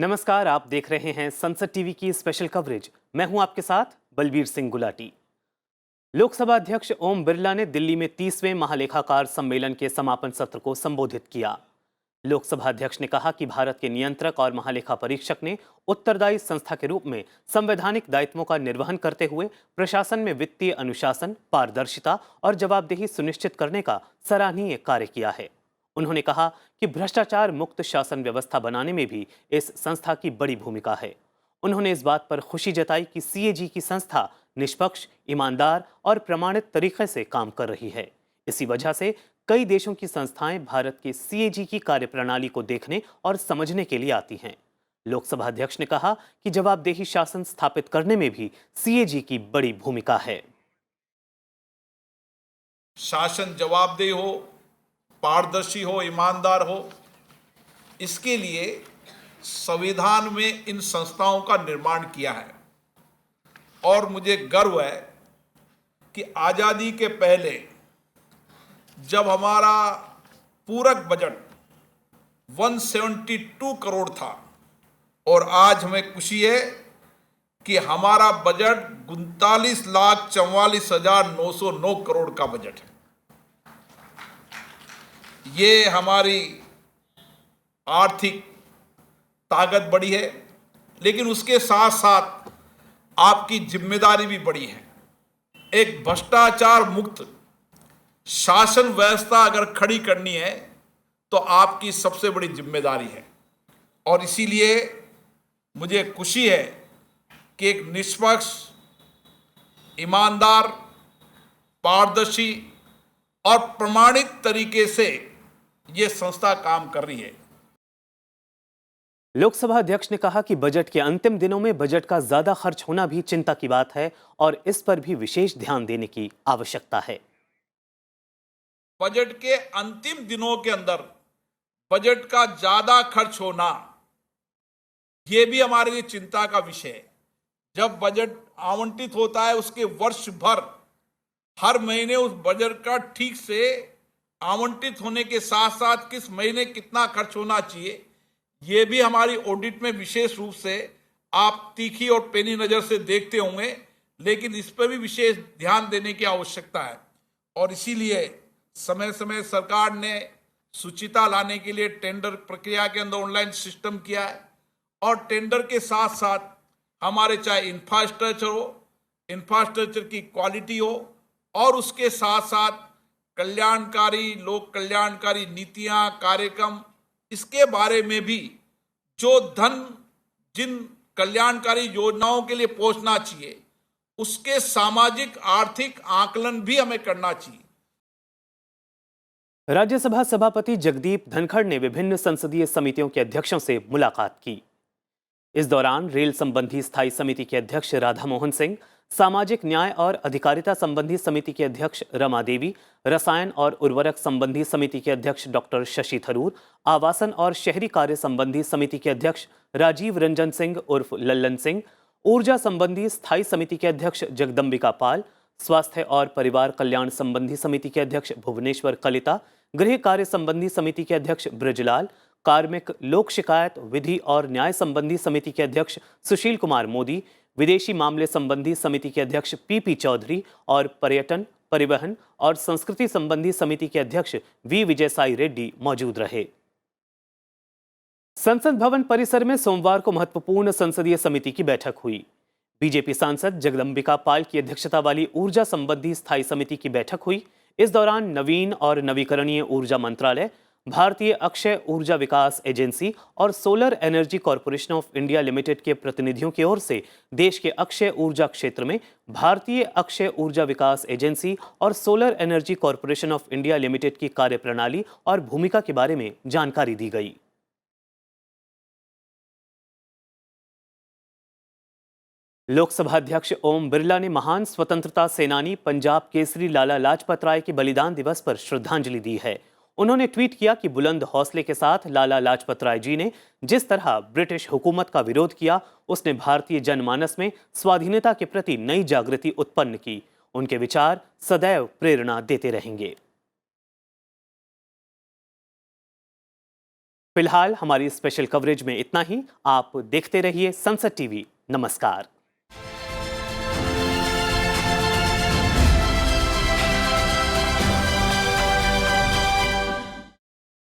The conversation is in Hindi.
नमस्कार, आप देख रहे हैं संसद टीवी की स्पेशल कवरेज। मैं हूं आपके साथ बलबीर सिंह गुलाटी। लोकसभा अध्यक्ष ओम बिरला ने दिल्ली में 30वें महालेखाकार सम्मेलन के समापन सत्र को संबोधित किया। लोकसभा अध्यक्ष ने कहा कि भारत के नियंत्रक और महालेखा परीक्षक ने उत्तरदायी संस्था के रूप में संवैधानिक दायित्वों का निर्वहन करते हुए प्रशासन में वित्तीय अनुशासन, पारदर्शिता और जवाबदेही सुनिश्चित करने का सराहनीय कार्य किया है। उन्होंने कहा कि भ्रष्टाचार मुक्त शासन व्यवस्था बनाने में भी इस संस्था की बड़ी भूमिका है। उन्होंने इस बात पर खुशी जताई कि सीएजी की संस्था निष्पक्ष, ईमानदार और प्रमाणित तरीके से काम कर रही है। इसी वजह से कई देशों की संस्थाएं भारत के सीएजी की कार्यप्रणाली को देखने और समझने के लिए आती हैं। लोकसभा अध्यक्ष ने कहा कि जवाबदेही शासन स्थापित करने में भी सीएजी की बड़ी भूमिका है। शासन जवाबदेह हो, पारदर्शी हो, ईमानदार हो, इसके लिए संविधान में इन संस्थाओं का निर्माण किया है। और मुझे गर्व है कि आज़ादी के पहले जब हमारा पूरक बजट 172 करोड़ था और आज हमें खुशी है कि हमारा बजट 39,44,909 करोड़ का बजट है। ये हमारी आर्थिक ताकत बढ़ी है, लेकिन उसके साथ साथ आपकी जिम्मेदारी भी बढ़ी है। एक भ्रष्टाचार मुक्त शासन व्यवस्था अगर खड़ी करनी है तो आपकी सबसे बड़ी जिम्मेदारी है। और इसीलिए मुझे खुशी है कि एक निष्पक्ष, ईमानदार, पारदर्शी और प्रमाणित तरीके से ये संस्था काम कर रही है। लोकसभा अध्यक्ष ने कहा कि बजट के अंतिम दिनों में बजट का ज्यादा खर्च होना भी चिंता की बात है और इस पर भी विशेष ध्यान देने की आवश्यकता है। बजट के अंतिम दिनों के अंदर बजट का ज्यादा खर्च होना, यह भी हमारे लिए चिंता का विषय है। जब बजट आवंटित होता है उसके वर्ष भर हर महीने उस बजट का ठीक से आवंटित होने के साथ साथ किस महीने कितना खर्च होना चाहिए, यह भी हमारी ऑडिट में विशेष रूप से आप तीखी और पैनी नजर से देखते होंगे, लेकिन इस पर भी विशेष ध्यान देने की आवश्यकता है। और इसीलिए समय समय सरकार ने शुचिता लाने के लिए टेंडर प्रक्रिया के अंदर ऑनलाइन सिस्टम किया है। और टेंडर के साथ साथ हमारे चाहे इंफ्रास्ट्रक्चर हो, इंफ्रास्ट्रक्चर की क्वालिटी हो, और उसके साथ साथ कल्याणकारी, लोक कल्याणकारी नीतियां, कार्यक्रम, इसके बारे में भी जो धन जिन कल्याणकारी योजनाओं के लिए पहुंचना चाहिए उसके सामाजिक आर्थिक आकलन भी हमें करना चाहिए। राज्यसभा सभापति जगदीप धनखड़ ने विभिन्न संसदीय समितियों के अध्यक्षों से मुलाकात की। इस दौरान रेल संबंधी स्थायी समिति के अध्यक्ष राधा मोहन सिंह, सामाजिक न्याय और अधिकारिता संबंधी समिति के अध्यक्ष रमा देवी, रसायन और उर्वरक संबंधी समिति के अध्यक्ष डॉक्टर शशि थरूर, आवासन और शहरी कार्य संबंधी समिति के अध्यक्ष राजीव रंजन सिंह उर्फ लल्लन सिंह, ऊर्जा संबंधी स्थायी समिति के अध्यक्ष जगदम्बिका पाल, स्वास्थ्य और परिवार कल्याण संबंधी समिति के अध्यक्ष भुवनेश्वर कलिता, गृह कार्य संबंधी समिति के अध्यक्ष ब्रजलाल, कार्मिक लोक शिकायत विधि और न्याय संबंधी समिति के अध्यक्ष सुशील कुमार मोदी, विदेशी मामले संबंधी समिति के अध्यक्ष पीपी चौधरी और पर्यटन, परिवहन और संस्कृति संबंधी समिति के अध्यक्ष वी विजयसाई रेड्डी मौजूद रहे। संसद भवन परिसर में सोमवार को महत्वपूर्ण संसदीय समिति की बैठक हुई। बीजेपी सांसद जगदम्बिका पाल की अध्यक्षता वाली ऊर्जा संबंधी स्थायी समिति की बैठक हुई। इस दौरान नवीन और नवीकरणीय ऊर्जा मंत्रालय, भारतीय अक्षय ऊर्जा विकास एजेंसी और solar energy corporation of India limited के प्रतिनिधियों की ओर से देश के अक्षय ऊर्जा क्षेत्र में भारतीय अक्षय ऊर्जा विकास एजेंसी और solar energy corporation of India limited की कार्यप्रणाली और भूमिका के बारे में जानकारी दी गई। लोकसभा अध्यक्ष ओम बिरला ने महान स्वतंत्रता सेनानी पंजाब केसरी लाला लाजपत राय के बलिदान दिवस पर श्रद्धांजलि दी है। उन्होंने ट्वीट किया कि बुलंद हौसले के साथ लाला लाजपत राय जी ने जिस तरह ब्रिटिश हुकूमत का विरोध किया, उसने भारतीय जनमानस में स्वाधीनता के प्रति नई जागृति उत्पन्न की। उनके विचार सदैव प्रेरणा देते रहेंगे। फिलहाल हमारी स्पेशल कवरेज में इतना ही। आप देखते रहिए संसद टीवी। नमस्कार।